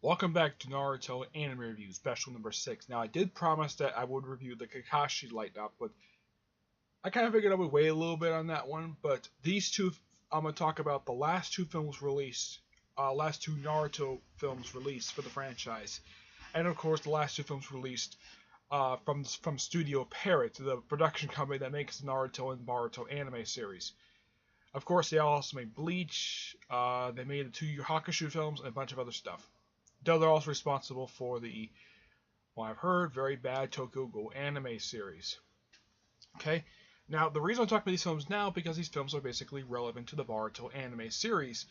Welcome back to Naruto Anime Review, special number 6. Now, I did promise that I would review the Kakashi Light Novel, but I kind of figured I would wait a little bit on that one. But these two, I'm going to talk about the last two films released, last two Naruto films released for the franchise. And of course, the last two films released from Studio Parrot, the production company that makes the Naruto and Boruto anime series. Of course, they also made Bleach, they made the two Yu Yu Hakusho films, and a bunch of other stuff. Though they're also responsible for the, well, I've heard, very bad Tokyo Ghoul anime series. Okay, now the reason I'm talking about these films now because these films are basically relevant to the Boruto anime series.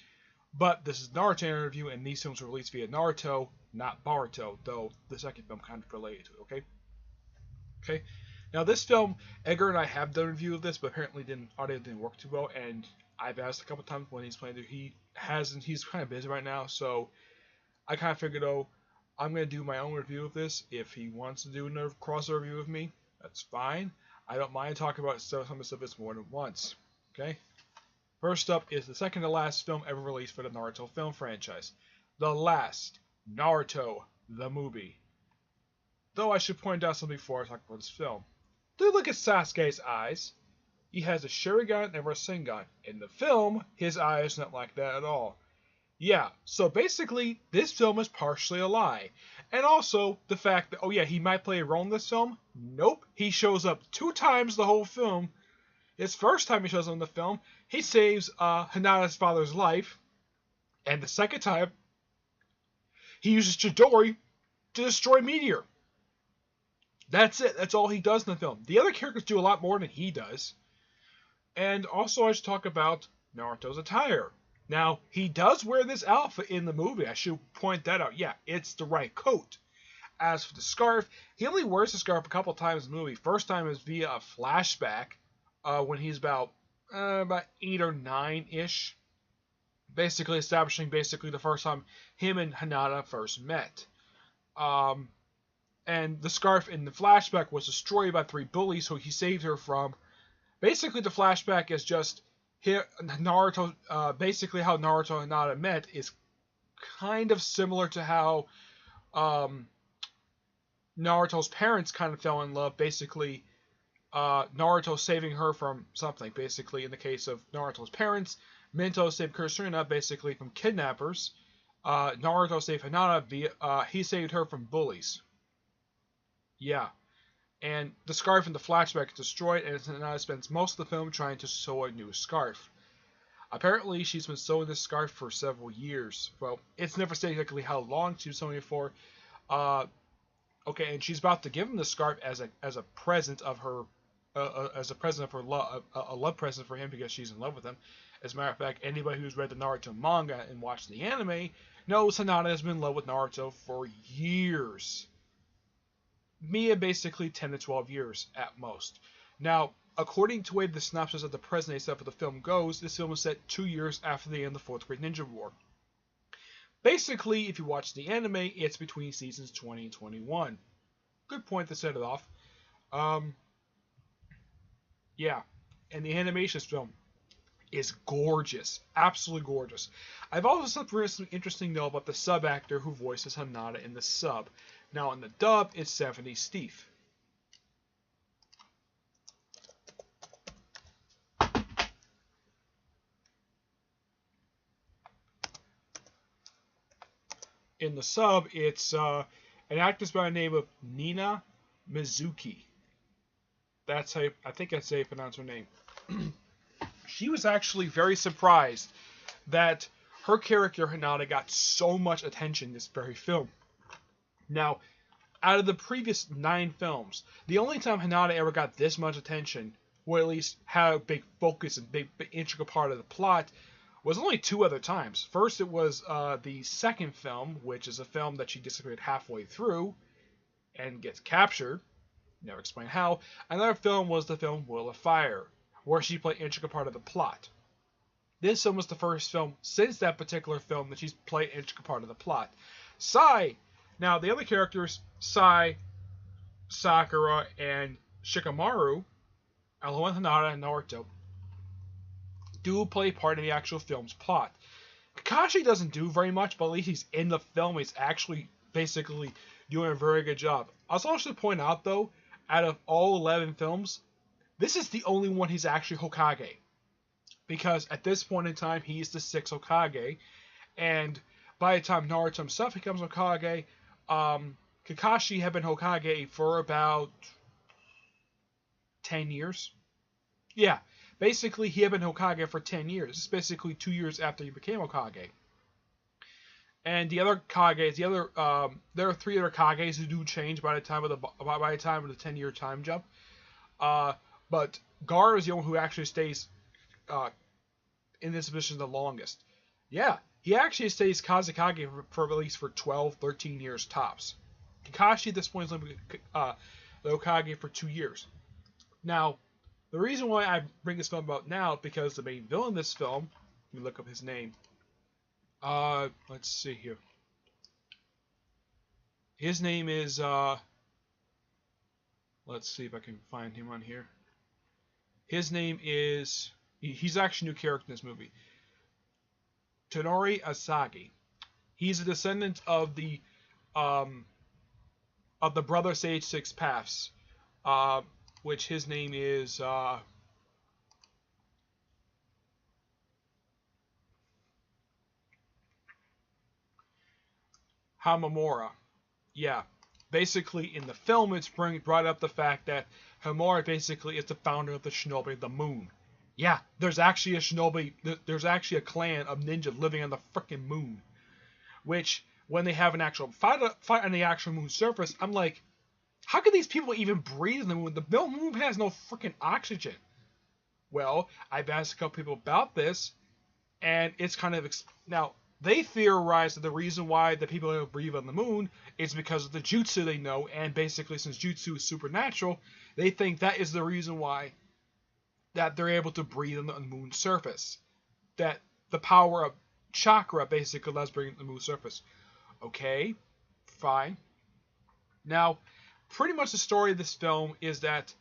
But this is Naruto anime review, and these films were released via Naruto, not Boruto, though the second film kind of related to it. Okay. Now this film, Edgar and I have done a review of this, but apparently audio didn't work too well, and I've asked a couple times when he's playing it. He hasn't. He's kind of busy right now, so I kind of figured, I'm going to do my own review of this. If he wants to do another crossover review with me, that's fine. I don't mind talking about some of the stuff that's more than once. Okay? First up is the second to last film ever released for the Naruto film franchise. The Last Naruto, the movie. Though I should point out something before I talk about this film. Do look at Sasuke's eyes. He has a Sharingan and a Rasengan. In the film, his eye is not like that at all. Yeah, so basically, this film is partially a lie. And also, the fact that, he might play a role in this film? Nope. He shows up 2 times the whole film. His first time he shows up in the film, he saves Hinata's father's life. And the second time, he uses Chidori to destroy Meteor. That's it. That's all he does in the film. The other characters do a lot more than he does. And also, I should talk about Naruto's attire. Now, he does wear this outfit in the movie. I should point that out. Yeah, it's the right coat. As for the scarf, he only wears the scarf a couple times in the movie. First time is via a flashback when he's about 8 or 9-ish. Basically establishing the first time him and Hinata first met. And the scarf in the flashback was destroyed by 3 bullies who he saved her from. Basically, the flashback is just Naruto, basically how Naruto and Hinata met is kind of similar to how Naruto's parents kind of fell in love. Basically, Naruto saving her from something. Basically, in the case of Naruto's parents, Minto saved Kusurina basically from kidnappers. Naruto saved Hinata he saved her from bullies. Yeah. And the scarf in the flashback is destroyed, and Hinata spends most of the film trying to sew a new scarf. Apparently, she's been sewing this scarf for several years. Well, it's never stated exactly how long she was sewing it for. And she's about to give him the scarf as a present of her, love, a love present for him because she's in love with him. As a matter of fact, anybody who's read the Naruto manga and watched the anime knows Hinata has been in love with Naruto for years. Mia basically 10 to 12 years at most. Now, according to the way the synopsis of the present day stuff of the film goes, this film was set 2 years after the end of the Fourth Great Ninja War. Basically, if you watch the anime, it's between seasons 20 and 21. Good point to set it off. And the animation film is gorgeous. Absolutely gorgeous. I've also something interesting to know about the sub actor who voices Hinata in the sub. Now, in the dub, it's 70 Steve. In the sub, it's an actress by the name of Nina Mizuki. That's how I think that's how you pronounce her name. She was actually very surprised that her character Hinata got so much attention in this very film. Now, out of the previous 9 films, the only time Hinata ever got this much attention, or at least had a big focus and big integral part of the plot, was only 2 other times. First, it was the second film, which is a film that she disappeared halfway through and gets captured. Never explain how. Another film was the film Will of Fire, where she played an integral part of the plot. This film was the first film since that particular film that she's played an integral part of the plot. Sai. Now, the other characters, Sai, Sakura, and Shikamaru, along with Hinata and Naruto, do play part in the actual film's plot. Kakashi doesn't do very much, but at least he's in the film. He's actually basically doing a very good job. I also should point out, though, out of all 11 films, this is the only one he's actually Hokage. Because at this point in time, he's the 6th Hokage. And by the time Naruto himself becomes Hokage, Kakashi had been Hokage for about 10 years. Yeah, basically he had been Hokage for 10 years. It's basically 2 years after he became Hokage. And the other Kages, there are 3 other Kages who do change by the time of the 10-year time jump. But Gaara is the one who actually stays in this position the longest. Yeah, he actually stays Kazekage for at least for 12, 13 years tops. Kakashi at this point is limited the Hokage for 2 years. Now, the reason why I bring this film about now is because the main villain in this film, let me look up his name. Let's see here. His name is, let's see if I can find him on here. His name is, he's actually a new character in this movie. Tonori Asagi. He's a descendant of the brother Sage Six Paths, which his name is, Hamamura. Yeah. Basically, in the film, it's brought up the fact that Hamamura basically is the founder of the Shinobi of the Moon. Yeah, there's actually a Shinobi, there's actually a clan of ninja living on the frickin' moon. Which, when they have an actual fight on the actual moon surface, I'm like, how can these people even breathe on the moon? The moon has no frickin' oxygen. Well, I've asked a couple people about this, and it's kind of, now, they theorize that the reason why the people who breathe on the moon is because of the jutsu they know, and basically since jutsu is supernatural, they think that is the reason why that they're able to breathe on the moon's surface. That the power of chakra basically allows breathing on the moon's surface. Okay, fine. Now, pretty much the story of this film is that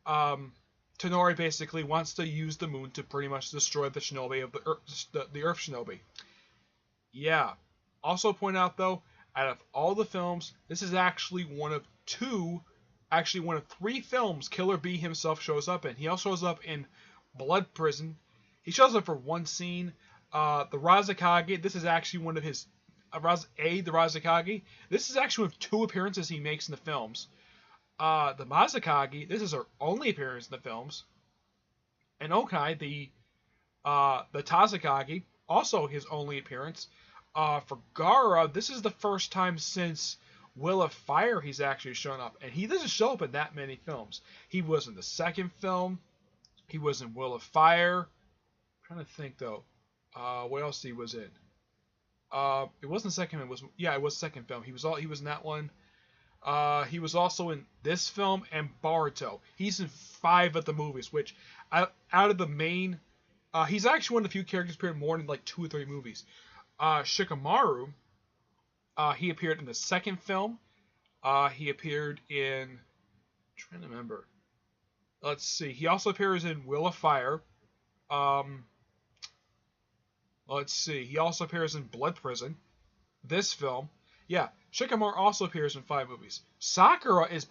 Tonori basically wants to use the moon to pretty much destroy the shinobi of the Earth Shinobi. Yeah. Also point out, though, out of all the films, this is actually one of 3 films Killer B himself shows up in. He also shows up in Blood Prison. He shows up for one scene. The Razakage, this is actually one of his... the Razakage, this is actually one of 2 appearances he makes in the films. The Mazakage, this is her only appearance in the films. And Okai, the Tazakage, also his only appearance. For Gaara, this is the first time since Will of Fire he's actually shown up. And he doesn't show up in that many films. He was in the second film. He was in Will of Fire. I'm trying to think, though. What else he was in? It wasn't the second film. It was the second film. He was in that one. He was also in this film and Boruto. He's in 5 of the movies, which out of the main, he's actually one of the few characters who appeared more than like 2 or 3 movies. Shikamaru, he appeared in the second film. He appeared in, I'm trying to remember. Let's see. He also appears in Will of Fire. Let's see. He also appears in Blood Prison. This film. Yeah, Shikamaru also appears in 5 movies. Sakura is,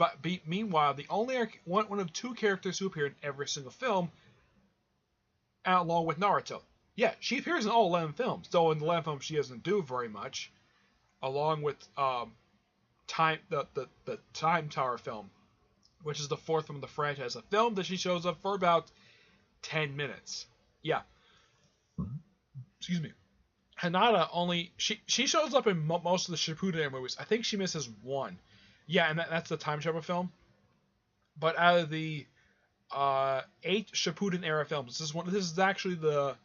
meanwhile, the only one of 2 characters who appear in every single film, along with Naruto. Yeah, she appears in all 11 films, though in the 11 films she doesn't do very much, along with the Time Tower film, which is the 4th film of the franchise, a film that she shows up for about 10 minutes. Yeah. Excuse me. Hinata only she shows up in most of the Shippuden era movies. I think she misses 1. Yeah, and that's the time travel film. But out of the 8 Shippuden era films, this is actually the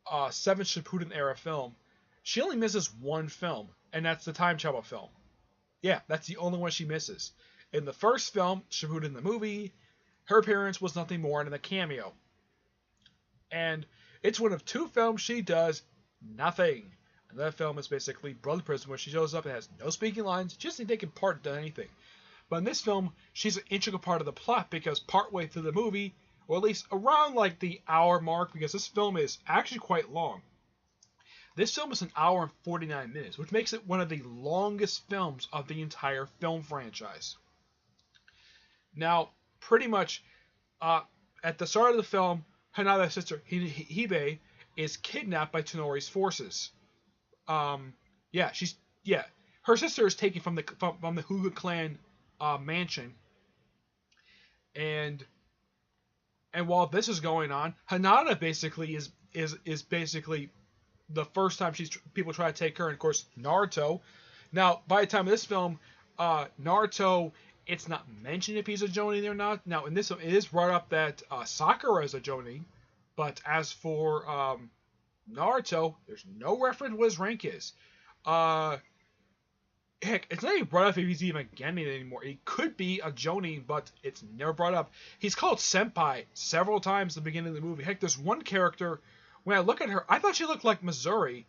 7th Shippuden era film. She only misses 1 film, and that's the time travel film. Yeah, that's the only one she misses. In the first film, Shippuden the movie, her appearance was nothing more than a cameo. And it's one of 2 films she does nothing. And that film is basically Blood Prison, where she shows up and has no speaking lines, just ain't taking part in anything. But in this film, she's an integral part of the plot because partway through the movie, or at least around like the hour mark, because this film is actually quite long, This film is an hour and 49 minutes, which makes it one of the longest films of the entire film franchise. Now, pretty much, at the start of the film, Hanada's sister Hibe is kidnapped by Tonori's forces. Yeah, her sister is taken from the Hyuga clan mansion, and while this is going on, Hanada basically is basically the first time people try to take her, and of course Naruto. Now, by the time of this film, Naruto, it's not mentioned if he's a Jonin or not. Now, in this film, it is brought up that Sakura is a Jonin, but as for Naruto, there's no reference what his rank is. Heck, it's not even brought up if he's even Genin anymore. He could be a Jonin, but it's never brought up. He's called Senpai several times at the beginning of the movie. Heck, there's one character, when I look at her, I thought she looked like Missouri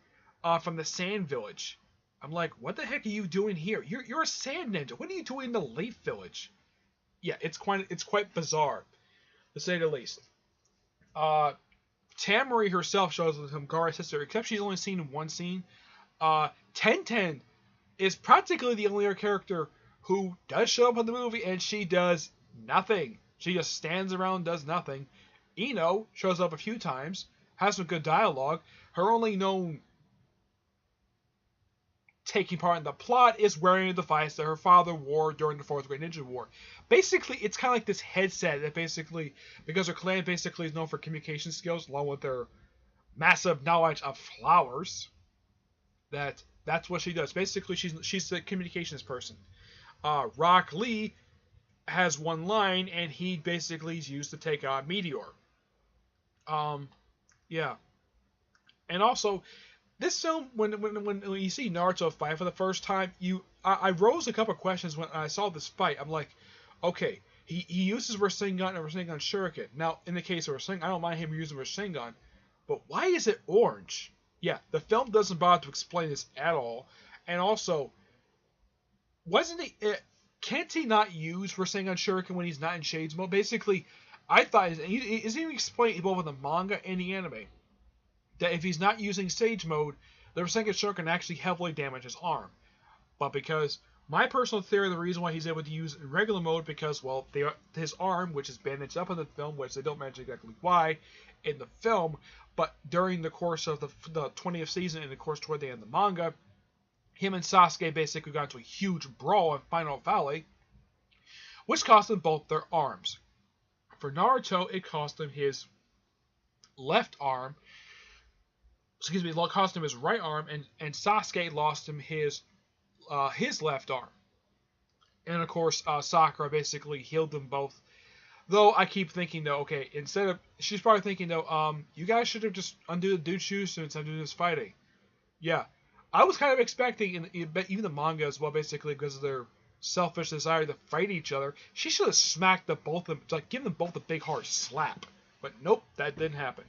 from the Sand Village. I'm like, what the heck are you doing here? You're a sand ninja. What are you doing in the Leaf Village? Yeah, it's quite bizarre, to say the least. Tamari herself shows up with Himgara's sister, except she's only seen in one scene. Tenten is practically the only other character who does show up in the movie, and she does nothing. She just stands around, does nothing. Ino shows up a few times, has some good dialogue. Her only known taking part in the plot is wearing the device that her father wore during the Fourth Great Ninja War. Basically, it's kind of like this headset that basically, because her clan basically is known for communication skills, along with their massive knowledge of flowers, that's what she does. Basically, she's the communications person. Rock Lee has one line, and he basically is used to take out Meteor. Yeah. And also, this film, when you see Naruto fight for the first time, I rose a couple of questions when I saw this fight. I'm like, okay, he uses Rasengan and Rasengan Shuriken. Now, in the case of Rasengan, I don't mind him using Rasengan, but why is it orange? Yeah, the film doesn't bother to explain this at all. And also, can't he not use Rasengan Shuriken when he's not in Shades mode? Basically, I thought, isn't even explained both in the manga and the anime, that if he's not using Sage mode, the Rasengan Shuriken actually heavily damages his arm. But because, my personal theory, the reason why he's able to use regular mode, because, well, his arm, which is bandaged up in the film, which they don't mention exactly why in the film, but during the course of the 20th season and of course toward the end of the manga, him and Sasuke basically got into a huge brawl in Final Valley, which cost them both their arms. For Naruto, it cost him his left arm. Excuse me, it cost him his right arm, and Sasuke lost him his left arm. And of course, Sakura basically healed them both. Though I keep thinking though, okay, she's probably thinking though, you guys should have just undo the dude shoes instead of doing this fighting. Yeah, I was kind of expecting, even the manga as well, basically because of their selfish desire to fight each other, she should have smacked both of them, like give them both a big hard slap. But nope, that didn't happen.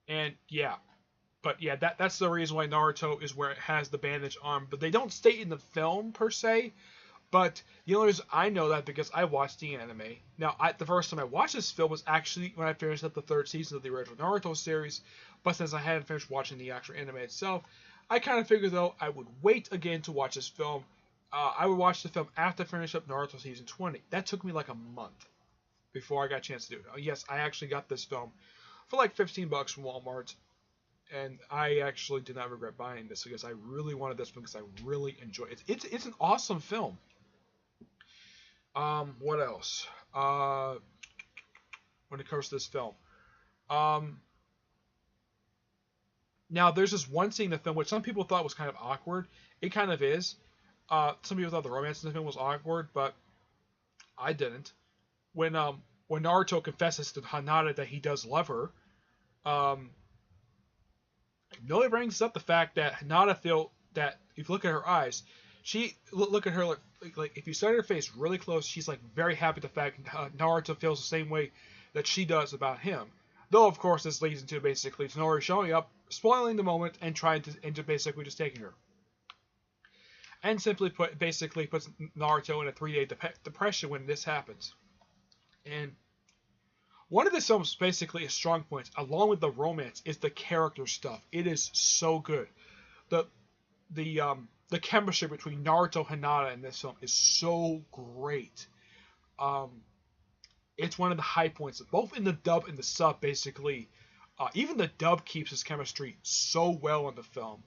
And yeah, but yeah, that's the reason why Naruto is where it has the bandaged arm. But they don't state in the film per se. But the only reason I know that because I watched the anime. Now, the first time I watched this film was actually when I finished up the third season of the original Naruto series. But since I hadn't finished watching the actual anime itself, I kind of figured though I would wait again to watch this film. I would watch the film after I finished up Naruto season 20. That took me like a month before I got a chance to do it. Yes, I actually got this film for like $15 from Walmart. And I actually did not regret buying this because I really wanted this film because I really enjoyed it. It's an awesome film. What else? When it comes to this film. Now, there's this one scene in the film which some people thought was kind of awkward. It kind of is. Some people thought the romance in the film was awkward, but I didn't. When Naruto confesses to Hanada that he does love her, it really brings up the fact that Hanada feel that if you look at her eyes, look at her like if you study her face really close, she's like very happy the fact Naruto feels the same way that she does about him. Though of course this leads into basically Tonori showing up, spoiling the moment, and trying to basically just taking her. And simply put, basically puts Naruto in a 3-day depression when this happens. And One of the film's basically strong points, along with the romance, is the character stuff. It is so good. The the chemistry between Naruto and Hinata in this film is so great. Um, it's one of the high points, both in the dub and the sub. Basically, even the dub keeps his chemistry so well in the film.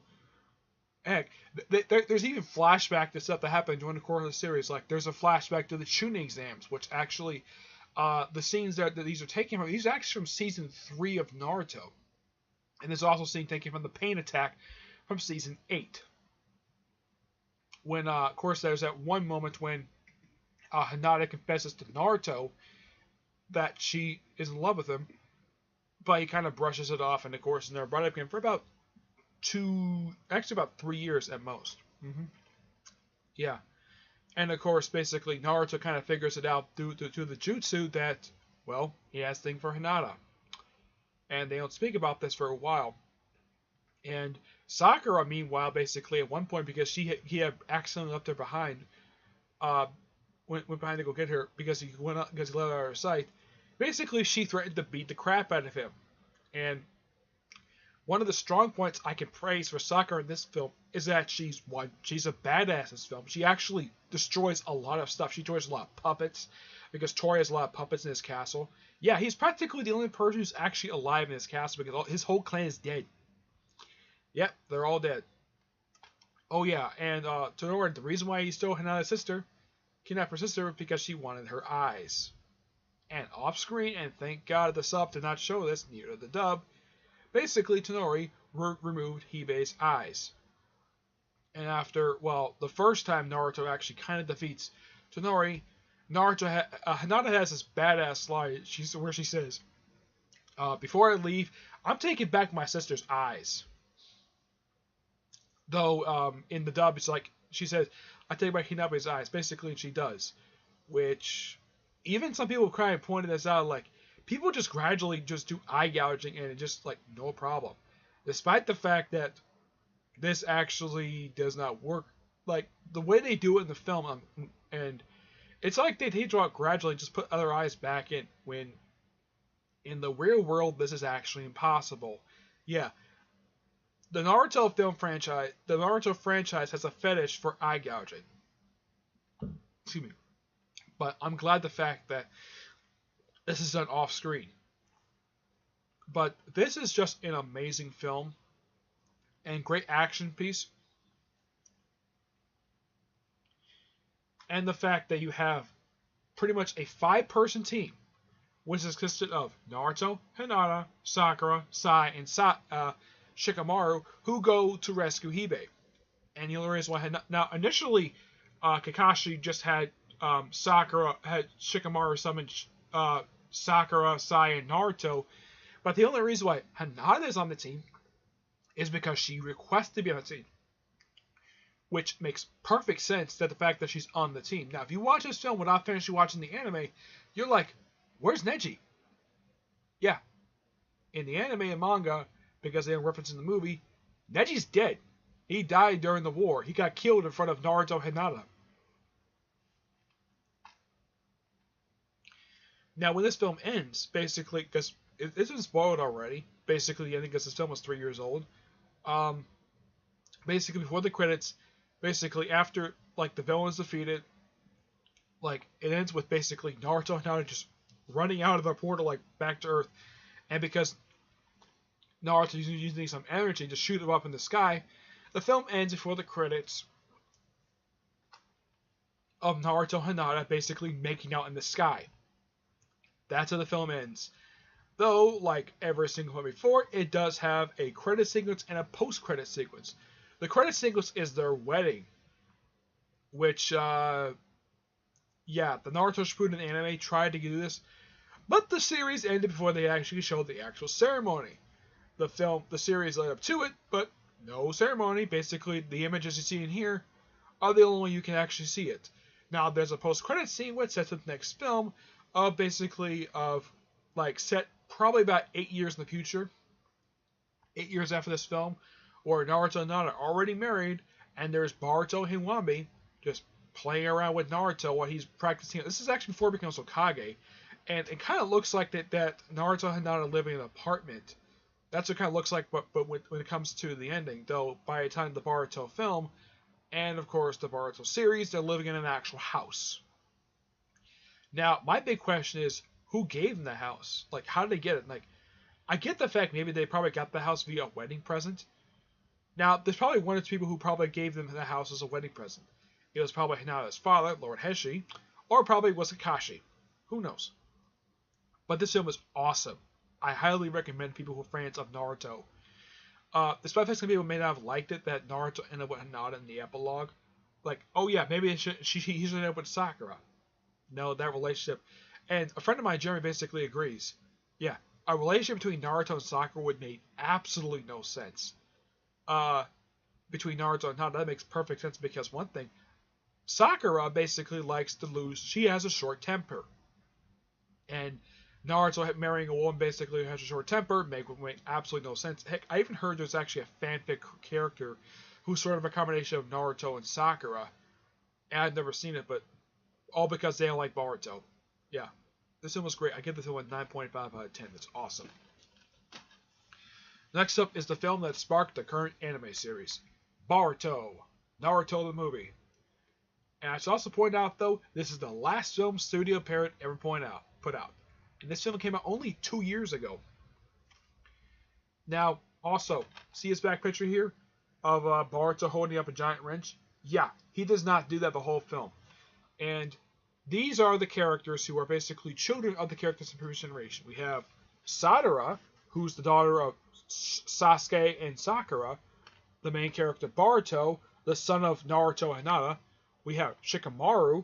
Heck, there's even flashback to stuff that happened during the course of the series. Like there's a flashback to the tuning exams, which actually, the scenes that these are taken from, these are actually from season 3 of Naruto, and there's also a scene taken from the pain attack from season 8. When, of course, there's that one moment when Hinata confesses to Naruto that she is in love with him, but he kind of brushes it off, and of course, they're brought up again for about 3 years at most. Yeah. And of course, basically, Naruto kind of figures it out through the jutsu that, well, he has a thing for Hinata. And they don't speak about this for a while. And Sakura, meanwhile, basically, at one point, because he had accidentally left her behind, went behind to go get her because he went up, because he let her out of her sight. Basically, she threatened to beat the crap out of him. And one of the strong points I can praise for Sakura in this film is that she's a badass in this film. She actually destroys a lot of stuff. She destroys a lot of puppets, because Tori has a lot of puppets in his castle. Yeah, he's practically the only person who's actually alive in his castle, because his whole clan is dead. Yep, they're all dead. Oh yeah, and Tonori, the reason why he stole Hinata's sister, kidnapped her sister, because she wanted her eyes. And off screen, and thank God the sub did not show this, neither the dub, basically Tonori removed Hibei's eyes. And after, well, the first time Naruto actually kind of defeats Tonori, Hinata has this badass line where she says, before I leave, I'm taking back my sister's eyes. Though, in the dub, it's like, she says, I take back Hinabe's eyes. Basically, she does. Which, even some people kind of pointed this out, like, people just gradually just do eye gouging and it just, like, no problem. Despite the fact that this actually does not work. Like, the way they do it in the film, and it's like they draw it gradually, just put other eyes back in, when in the real world, this is actually impossible. Yeah. The Naruto franchise has a fetish for eye gouging. Excuse me. But I'm glad the fact that this is done off screen. But this is just an amazing film and great action piece. And the fact that you have pretty much a 5-person team, which is consisted of Naruto, Hinata, Sakura, Sai, and Shikamaru, who go to rescue Hibei. And the only reason why now initially Kakashi just had Shikamaru summon Sakura, Sai, and Naruto, but the only reason why Hinata is on the team is because she requests to be on the team, which makes perfect sense, that the fact that she's on the team. Now, if you watch this film without finishing watching the anime, you're like, where's Neji? Yeah, in the anime and manga, because they have reference in the movie, Neji's dead. He died during the war. He got killed in front of Naruto and Hinata. Now, when this film ends, basically, because it's been spoiled already, basically the ending, because this film was 3 years old, basically before the credits, basically after, like, the villain is defeated, like, it ends with basically Naruto and Hinata just running out of the portal, like, back to Earth, and because Naruto is using some energy to shoot them up in the sky, the film ends before the credits of Naruto and Hinata basically making out in the sky. That's how the film ends. Though, like every single film before, it does have a credit sequence and a post-credit sequence. The credit sequence is their wedding, which, yeah, the Naruto Shippuden anime tried to do this, but the series ended before they actually showed the actual ceremony. The series led up to it, but no ceremony. Basically, the images you see in here are the only way you can actually see it. Now, there's a post-credit scene which sets up the next film, set probably about 8 years in the future, 8 years after this film, where Naruto and Hinata are already married, and there's Boruto Hinwambi just playing around with Naruto while he's practicing. This is actually before he becomes Hokage, And it kind of looks like that Naruto and Hinata live in an apartment. That's what it kind of looks like, but when it comes to the ending, though, by the time the Boruto film, and of course the Boruto series, they're living in an actual house. Now, my big question is, who gave them the house? Like, how did they get it? Like, I get the fact maybe they probably got the house via a wedding present. Now, there's probably one or two people who probably gave them the house as a wedding present. It was probably Hinata's father, Lord Heshi, or probably was Kakashi. Who knows? But this film is awesome. I highly recommend people who are fans of Naruto. Despite the fact some people may not have liked it, that Naruto ended up with Hinata in the epilogue. Like, oh yeah, maybe he should end up with Sakura. No, that relationship. And a friend of mine, Jeremy, basically agrees. Yeah, a relationship between Naruto and Sakura would make absolutely no sense. Between Naruto and Hinata, that makes perfect sense because one thing, Sakura basically likes to lose. She has a short temper. And Naruto marrying a woman basically who has a short temper would make absolutely no sense. Heck, I even heard there's actually a fanfic character who's sort of a combination of Naruto and Sakura. And I've never seen it, but all because they don't like Boruto. Yeah, this film was great. I give this film a 9.5 out of 10. It's awesome. Next up is the film that sparked the current anime series, Boruto, Naruto the movie. And I should also point out, though, this is the last film Studio Parrot ever put out. And this film came out only 2 years ago. Now, also, see his back picture here of Boruto holding up a giant wrench? Yeah, he does not do that the whole film. And these are the characters who are basically children of the characters of the previous generation. We have Sadara, who's the daughter of Sasuke and Sakura, the main character Boruto, the son of Naruto and Hinata. We have Shikamaru.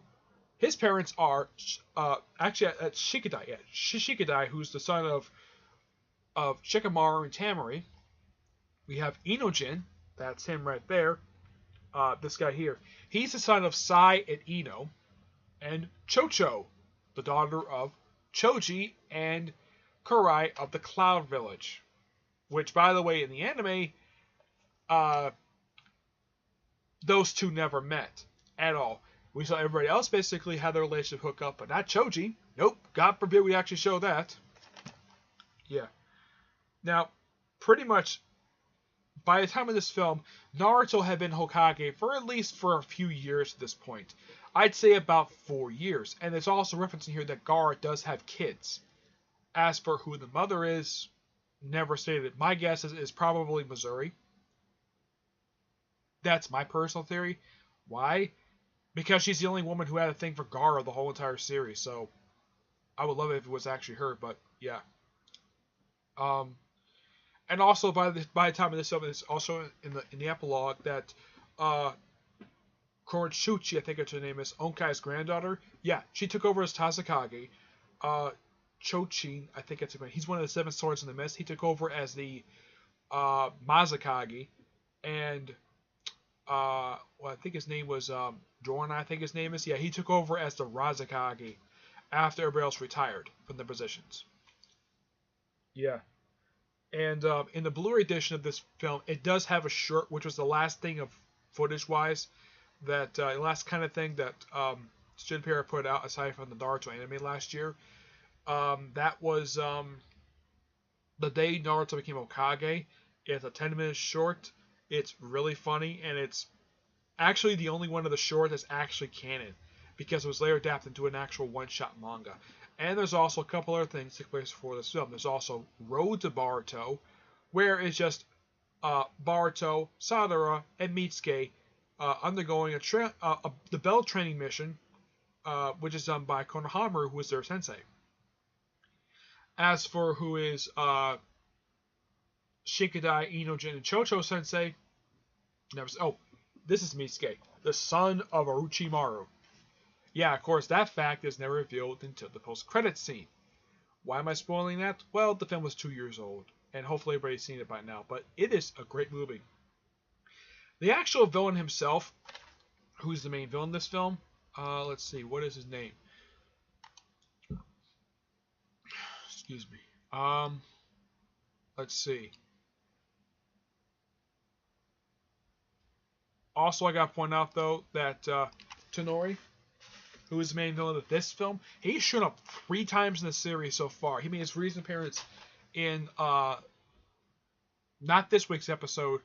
His parents are actually Shikadai. Yeah, Shikadai, who's the son of Shikamaru and Tamari. We have Inojin. That's him right there. This guy here. He's the son of Sai and Ino. And Chocho, the daughter of Choji and Kurai of the Cloud Village. Which, by the way, in the anime, those two never met at all. We saw everybody else basically had their relationship hook up, but not Choji. Nope, God forbid we actually show that. Yeah. Now, pretty much, by the time of this film, Naruto had been Hokage for a few years at this point. I'd say about 4 years. And there's also referencing here that Gaara does have kids. As for who the mother is, never stated. My guess is probably Missouri. That's my personal theory. Why? Because she's the only woman who had a thing for Gaara the whole entire series, so I would love it if it was actually her, but yeah. And also by the time of this film, it's also in the epilogue that Koritsuchi, I think her name is, Onkai's granddaughter. Yeah, she took over as Tazakage. Chochin, I think it's he's one of the 7 swords in the mist. He took over as the Mazakage, and I think his name was Jorn, I think his name is. Yeah, he took over as the Razakage after everybody else retired from their positions. Yeah. And in the Blu-ray edition of this film, it does have a short, which was the last thing of footage-wise, that last kind of thing that Studio Parrot put out aside from the Naruto anime last year. That was the day Naruto became Hokage. It's a 10-minute short. It's really funny, and it's actually the only one of the short that's actually canon, because it was later adapted into an actual one-shot manga. And there's also a couple other things that took place before this film. There's also Road to Boruto, where it's just Boruto, Sadara, and Mitsuke undergoing the bell training mission, which is done by Konohamaru, who is their sensei. As for who is Shikadai, Inojin, and Chocho sensei, this is Mitsuke, the son of Orochimaru. Yeah, of course, that fact is never revealed until the post-credits scene. Why am I spoiling that? Well, the film was 2 years old, and hopefully everybody's seen it by now, but it is a great movie. The actual villain himself, who's the main villain in this film, let's see, what is his name? Excuse me. Let's see. Also, I gotta point out, though, that Tonori, who is the main villain of this film. He's shown up 3 times in the series so far. He made his recent appearance in not this week's episode,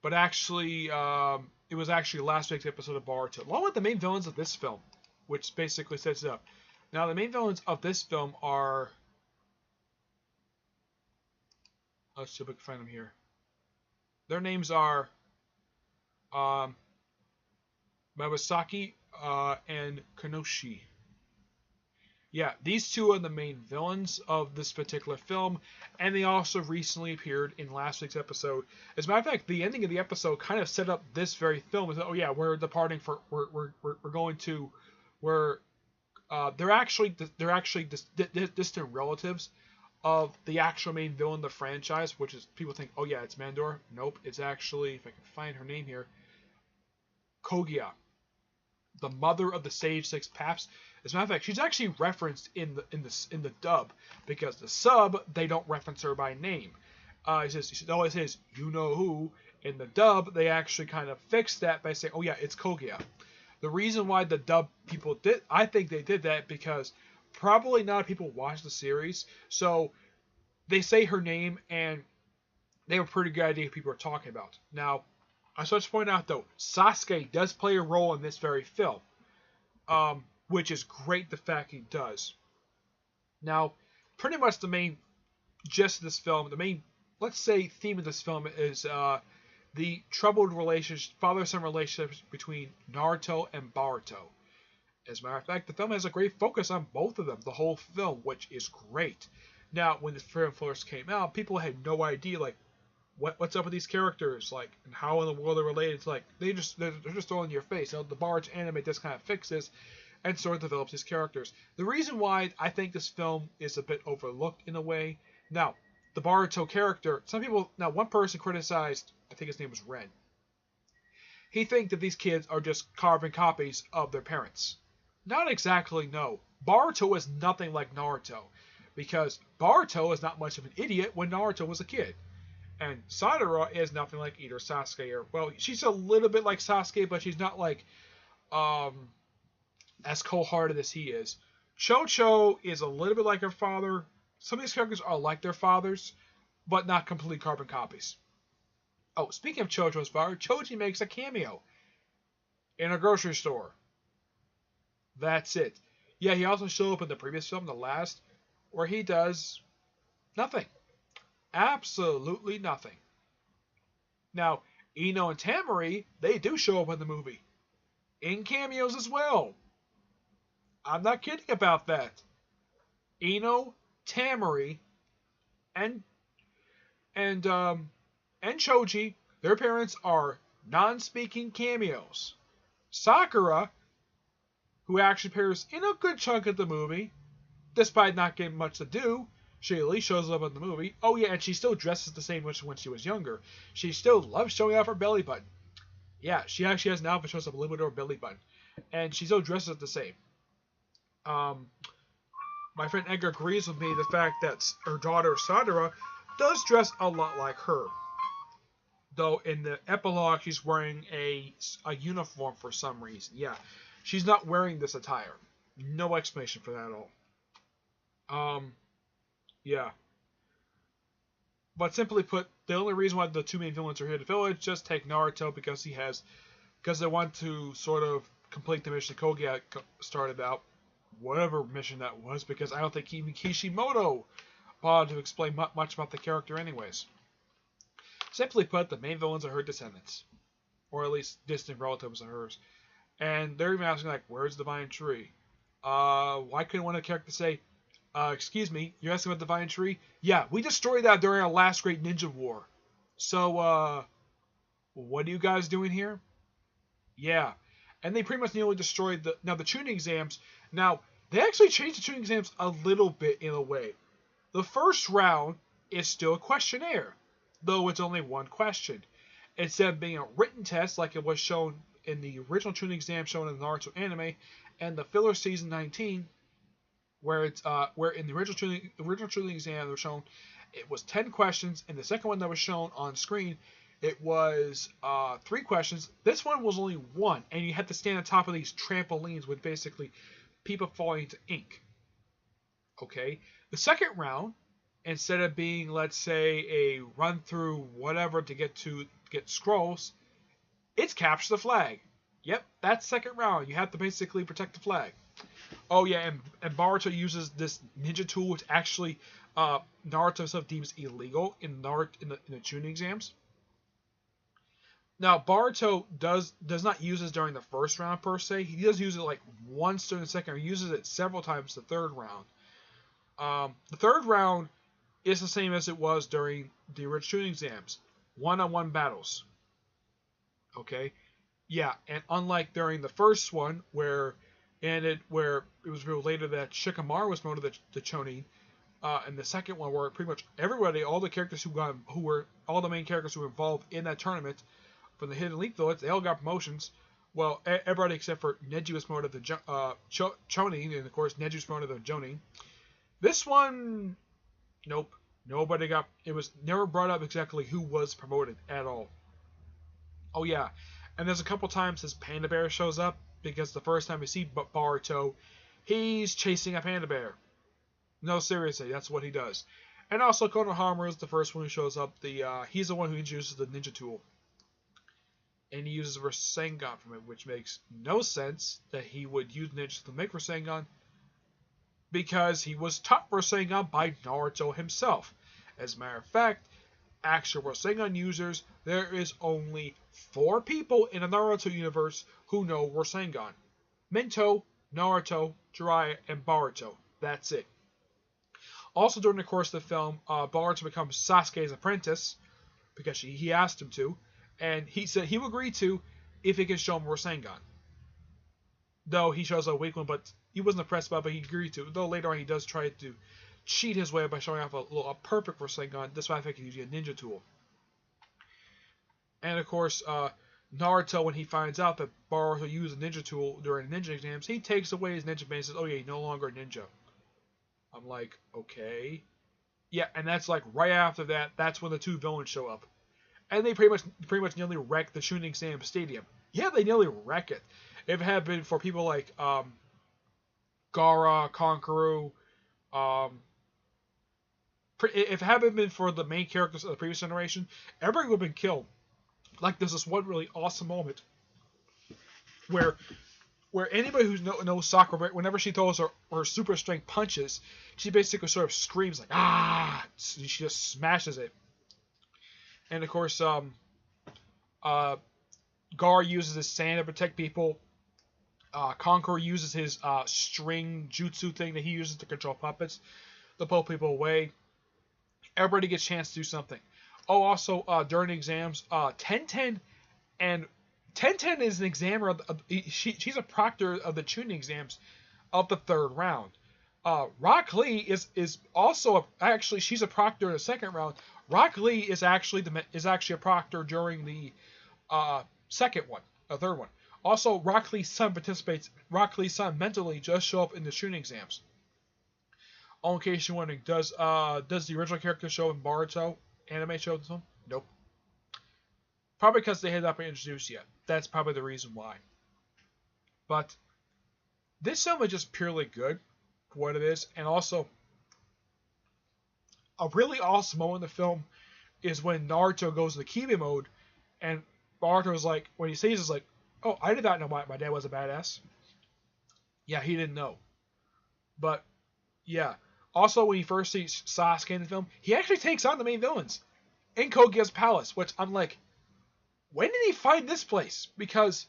but actually it was actually last week's episode of Boruto, along with the main villains of this film, which basically sets it up. Now, the main villains of this film are... Let's see if we can find them here. Their names are Mabasaki and Kanoshi. Yeah, these two are the main villains of this particular film, and they also recently appeared in last week's episode. As a matter of fact, the ending of the episode kind of set up this very film. Oh yeah, we're departing for we're going to they're actually distant relatives of the actual main villain of the franchise, which is, people think, oh yeah, it's Mandor. Nope, it's actually, if I can find her name here, Kogia, the mother of the Sage Six Paths. As a matter of fact, she's actually referenced in the dub, because the sub, they don't reference her by name. It always says you know who. In the dub, they actually kind of fixed that by saying, oh yeah, it's Kogia. The reason why the dub people did, I think they did that because probably not people watch the series, so they say her name and they have a pretty good idea who people are talking about. Now, I should just point out though, Sasuke does play a role in this very film, which is great, the fact he does. Now, pretty much the main gist of this film, the main, let's say, theme of this film is the troubled relationship, father-son relationships between Naruto and Boruto. As a matter of fact, the film has a great focus on both of them, the whole film, which is great. Now, when this film first came out, people had no idea, like, what's up with these characters, like, and how in the world they're related. It's like, they're just all in your face. You know, the Boruto anime just kind of fixes and sort of develops these characters. The reason why I think this film is a bit overlooked in a way, now, the Boruto character, one person criticized, I think his name was Ren. He thinks that these kids are just carbon copies of their parents. Not exactly, no. Boruto is nothing like Naruto, because Boruto is not much of an idiot when Naruto was a kid. And Sakura is nothing like either Sasuke or, well, she's a little bit like Sasuke, but she's not like as cold-hearted as he is. Chocho is a little bit like her father. Some of these characters are like their fathers, but not complete carbon copies. Oh, speaking of Chocho's father, Choji makes a cameo in a grocery store. That's it. Yeah, he also showed up in the previous film, the last, where he does nothing. Absolutely nothing. Now, Ino and Tamari, they do show up in the movie. In cameos as well. I'm not kidding about that. Ino, Tamari, and Choji, their parents are non-speaking cameos. Sakura, who actually appears in a good chunk of the movie, despite not getting much to do, she at least shows up in the movie. Oh yeah, and she still dresses the same as when she was younger. She still loves showing off her belly button. Yeah, she actually has an outfit that shows up a little bit of her belly button. And she still dresses the same. My friend Edgar agrees with me the fact that her daughter Sadara does dress a lot like her. Though in the epilogue she's wearing a uniform for some reason. Yeah, she's not wearing this attire. No explanation for that at all. Yeah. But simply put, the only reason why the two main villains are here to village, just take Naruto because they want to sort of complete the mission Kogia started out, whatever mission that was, because I don't think even Kishimoto bothered to explain much about the character anyways. Simply put, the main villains are her descendants, or at least distant relatives of hers. And they're even asking, like, where's the Divine Tree? Why couldn't one of the characters say, excuse me, you're asking about the Divine Tree? Yeah, we destroyed that during our last great ninja war. So, what are you guys doing here? Yeah. And they pretty much nearly destroyed the tuning exams. Now, they actually changed the tuning exams a little bit in a way. The first round is still a questionnaire, though it's only one question. Instead of being a written test like it was shown in the original tuning exam shown in the Naruto anime, and the filler season 19, where in the original tuning exam that was shown, it was 10 questions, and the second one that was shown on screen, It was 3 questions. This one was only 1, and you had to stand on top of these trampolines with basically people falling into ink. Okay. The second round, instead of being, let's say, a run through whatever to get scrolls, it's capture the flag. Yep, that's second round. You have to basically protect the flag. Oh yeah, and Boruto uses this ninja tool, which actually Naruto himself deems illegal in the tuning exams. Now Boruto does not use this during the first round per se. He does use it like once during the second. He uses it several times the third round. The third round is the same as it was during the original tuning exams, one-on-one battles. Okay, yeah, and unlike during the first one where it was revealed later that Shikamaru was promoted to Chonin, and the second one where pretty much everybody, all the characters all the main characters who were involved in that tournament from the Hidden Elite Village, they all got promotions. Well, everybody except for Neji was promoted to Chonin, and of course Neji was promoted to Jonin. This one, nope, nobody got. It was never brought up exactly who was promoted at all. Oh yeah, and there's a couple times his panda bear shows up, because the first time we see Boruto, he's chasing a panda bear. No, seriously, that's what he does. And also Konohamaru is the first one who shows up. He's the one who introduces the ninja tool. And he uses Rasengan from it, which makes no sense that he would use ninja to make Rasengan, because he was taught Rasengan by Naruto himself. As a matter of fact, actual Rasengan users, there is only 4 people in the Naruto universe who know Rasengan. Minto, Naruto, Jiraiya, and Boruto. That's it. Also, during the course of the film, Boruto becomes Sasuke's apprentice, because he asked him to, and he said he would agree to if he could show him Rasengan. Though he shows a weak one, but he wasn't impressed by it, but he agreed to. Though later on he does try to cheat his way by showing off a perfect Rasengan, despite the fact he's using a ninja tool. And of course, Naruto, when he finds out that Boruto used a ninja tool during the ninja exams, he takes away his ninja band and says, "Oh yeah, you're no longer a ninja." I'm like, okay. Yeah, and that's like right after that, that's when the 2 villains show up. And they pretty much nearly wreck the Chunin Exam Stadium. Yeah, they nearly wreck it. If it had been for people like Gaara, Konkaru, if it hadn't been for the main characters of the previous generation, everybody would have been killed. Like, there's this one really awesome moment where anybody who knows Sakura, whenever she throws her super strength punches, she basically sort of screams like, ah! She just smashes it. And of course, Gar uses his sand to protect people. Conqueror uses his string jutsu thing that he uses to control puppets to pull people away. Everybody gets a chance to do something. Oh, also, during the exams, Tenten is an examiner. She's a proctor of the tuning exams of the 3rd round. Rock Lee is also actually she's a proctor in the 2nd round. Rock Lee is actually a proctor during the 2nd one, the 3rd one. Also, Rock Lee's son participates. Rock Lee's son mentally just show up in the tuning exams. Oh, in case you're wondering, does the original character show in Boruto anime show this one? Nope. Probably because they had not been introduced yet. That's probably the reason why. But this film is just purely good for what it is, and also a really awesome moment in the film is when Naruto goes to the Kibe mode, and Boruto is like, when he sees, is like, "Oh, I did not know my dad was a badass." Yeah, he didn't know. But yeah. Also, when he first sees Sasuke in the film, he actually takes on the main villains in Kogia's palace, which I'm like, when did he find this place? Because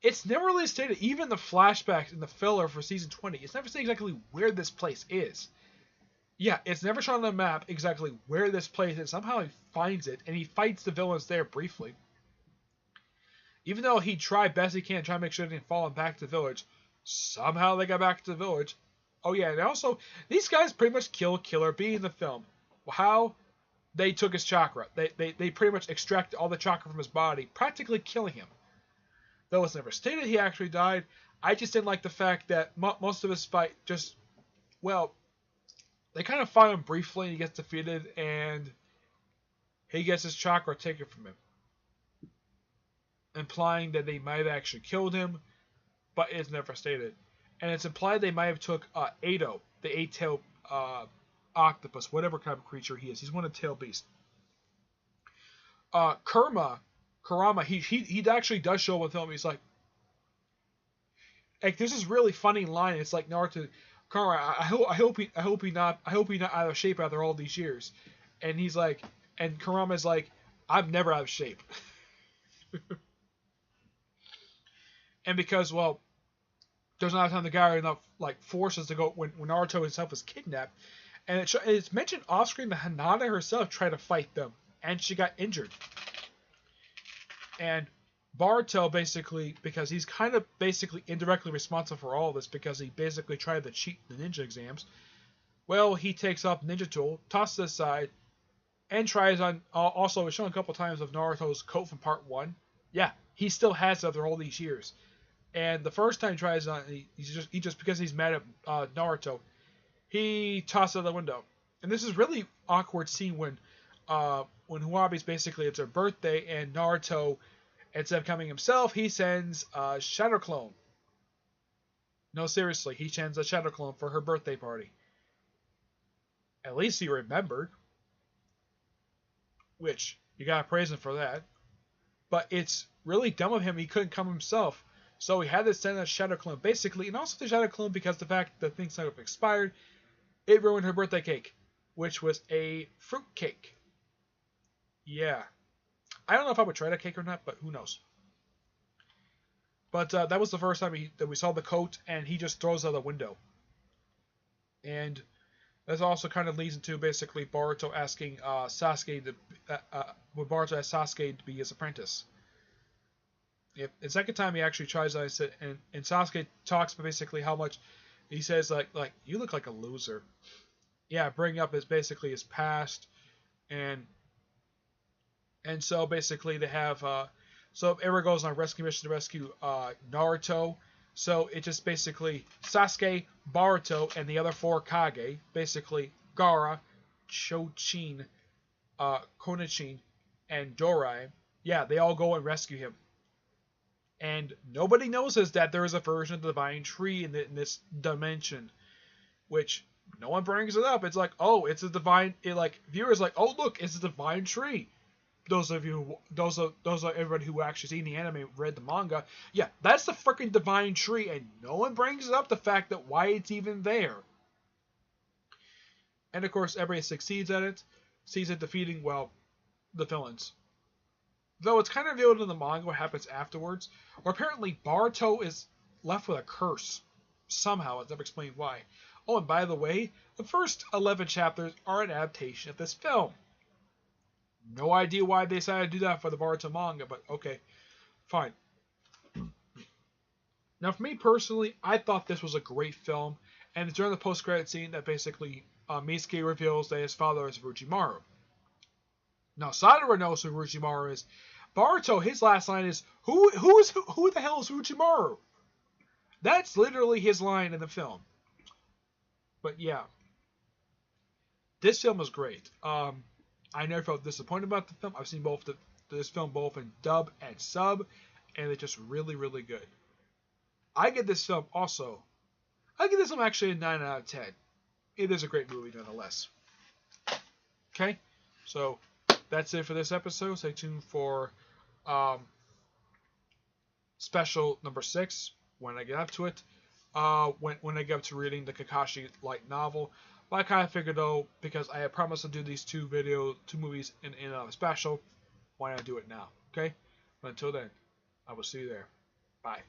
it's never really stated, even the flashbacks in the filler for season 20, it's never stated exactly where this place is. Yeah, it's never shown on the map exactly where this place is. Somehow he finds it, and he fights the villains there briefly. Even though he tried best he can to try to make sure they didn't fall back to the village, somehow they got back to the village. Oh yeah, and also, these guys pretty much kill Killer Bee in the film. How? They took his chakra. They pretty much extracted all the chakra from his body, practically killing him. Though it's never stated he actually died, I just didn't like the fact that most of his fight just, well, they kind of fight him briefly and he gets defeated and he gets his chakra taken from him. implying that they might have actually killed him, but it's never stated. And it's implied they might have took Ado, the eight-tailed octopus, whatever kind of creature he is. He's one of the tail beasts. Kurama, he actually does show up with him. He's like there's this really funny line. It's like Naruto, Kurama, I hope he not out of shape after all these years. And he's like, and Kurama's like, I'm never out of shape. And because, well, there's not a time to gather enough like forces to go when Naruto himself was kidnapped, and it's mentioned off screen that Hinata herself tried to fight them, and she got injured. And Boruto basically, because he's kind of basically indirectly responsible for all this because he basically tried to cheat the ninja exams. Well, he takes up Ninja Tool, tosses it aside, and tries on. Also, it's shown a couple times of Naruto's coat from Part 1. Yeah, he still has it after all these years. And the first time he tries on, he just because he's mad at Naruto, he tosses it out the window. And this is really awkward scene when Huabi's basically it's her birthday and Naruto, instead of coming himself, he sends a Shadow Clone. No, seriously, he sends a Shadow Clone for her birthday party. At least he remembered. Which, you gotta praise him for that. But it's really dumb of him, he couldn't come himself. So he had to send a Shadow Clone, basically, and also the Shadow Clone because the fact that things have expired, it ruined her birthday cake, which was a fruit cake. Yeah. I don't know if I would try that cake or not, but who knows. But that was the first time that we saw the coat, and he just throws it out the window. And that also kind of leads into basically Boruto asking Sasuke to be his apprentice. The second time he actually tries that, and Sasuke talks basically how much he says like you look like a loser. Yeah, bringing up basically his past, and so basically they have so Eren goes on a rescue mission to rescue Naruto. So it just basically Sasuke, Boruto, and the other four Kage, basically Gaara, Chochin, Konichin, and Dorai. Yeah, they all go and rescue him. And nobody knows that there is a version of the Divine Tree in this dimension, which no one brings it up. It's like, oh, it's a divine. Viewers like, oh look, it's a Divine Tree. Those are everybody who actually seen the anime, read the manga. Yeah, that's the freaking Divine Tree, and no one brings up the fact that why it's even there. And of course, everybody succeeds at it, sees it defeating the villains. Though it's kind of revealed in the manga what happens afterwards, where apparently Boruto is left with a curse. Somehow, it's never explained why. Oh, and by the way, the first 11 chapters are an adaptation of this film. No idea why they decided to do that for the Boruto manga, but okay, fine. Now, for me personally, I thought this was a great film, and it's during the post-credit scene that basically Misuke reveals that his father is Orochimaru. Now, Sadara knows who Orochimaru is. Boruto, his last line is, who the hell is Orochimaru? That's literally his line in the film. But yeah, this film was great. I never felt disappointed about the film. I've seen this film both in dub and sub, and it's just really, really good. I give this film actually a 9 out of 10. It is a great movie nonetheless. Okay, so that's it for this episode. Stay tuned for special number 6 when I get up to it. When I get up to reading the Kakashi light novel. But I kind of figured though, because I had promised to do these two movies in a special, why not do it now? Okay? But until then, I will see you there. Bye.